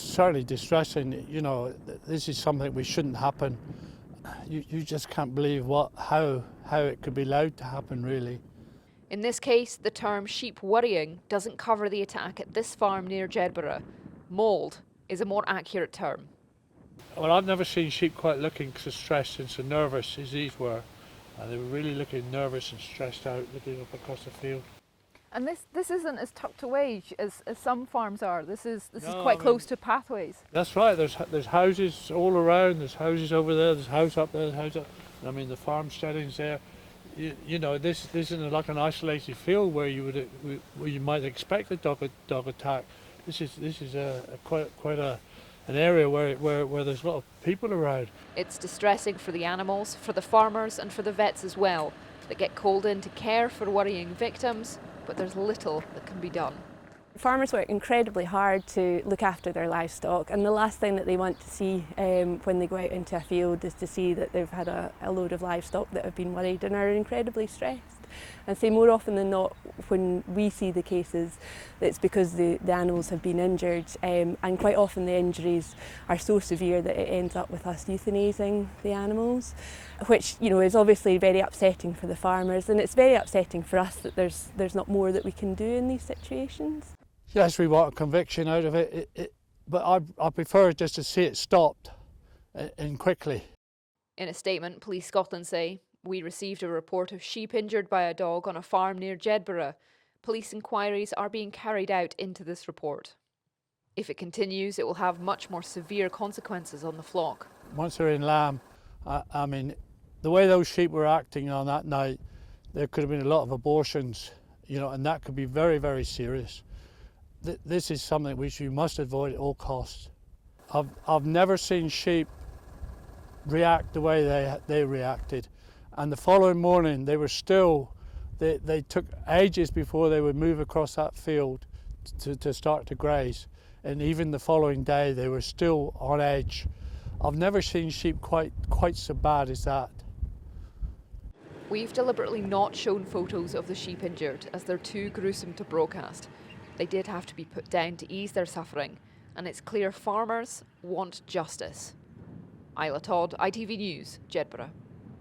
certainly distressing. You know, this is something we shouldn't happen. You just can't believe how it could be allowed to happen, really. In this case, the term sheep worrying doesn't cover the attack at this farm near Jedburgh. Mauled is a more accurate term. Well, I've never seen sheep quite looking so stressed and so nervous as these were. They were really looking nervous and stressed out, looking up across the field. And this isn't as tucked away as some farms are. This is No, quite close to pathways. That's right. There's houses all around. There's houses over there. There's a house up there. There's a house up. I mean, the farm steadings there. You know, this isn't like an isolated field where you might expect a dog attack. This is quite an area where there's a lot of people around. It's distressing for the animals, for the farmers and for the vets as well, that get called in to care for worrying victims, but there's little that can be done. Farmers work incredibly hard to look after their livestock, and the last thing that they want to see when they go out into a field is to see that they've had a load of livestock that have been worried and are incredibly stressed. And say more often than not, when we see the cases, it's because the animals have been injured, and quite often the injuries are so severe that it ends up with us euthanasing the animals, which, you know, is obviously very upsetting for the farmers, and it's very upsetting for us that there's not more that we can do in these situations. Yes, we want a conviction out of it, but I prefer just to see it stopped and quickly. In a statement, Police Scotland say, "We received a report of sheep injured by a dog on a farm near Jedburgh. Police inquiries are being carried out into this report. If it continues, it will have much more severe consequences on the flock." Once they're in lamb, I mean, the way those sheep were acting on that night, there could have been a lot of abortions, you know, and that could be very, very serious. This is something which you must avoid at all costs. I've never seen sheep react the way they reacted. And the following morning, they were still, they took ages before they would move across that field to start to graze. And even the following day, they were still on edge. I've never seen sheep quite so bad as that. We've deliberately not shown photos of the sheep injured as they're too gruesome to broadcast. They did have to be put down to ease their suffering, and it's clear farmers want justice. Isla Todd, ITV News, Jedburgh.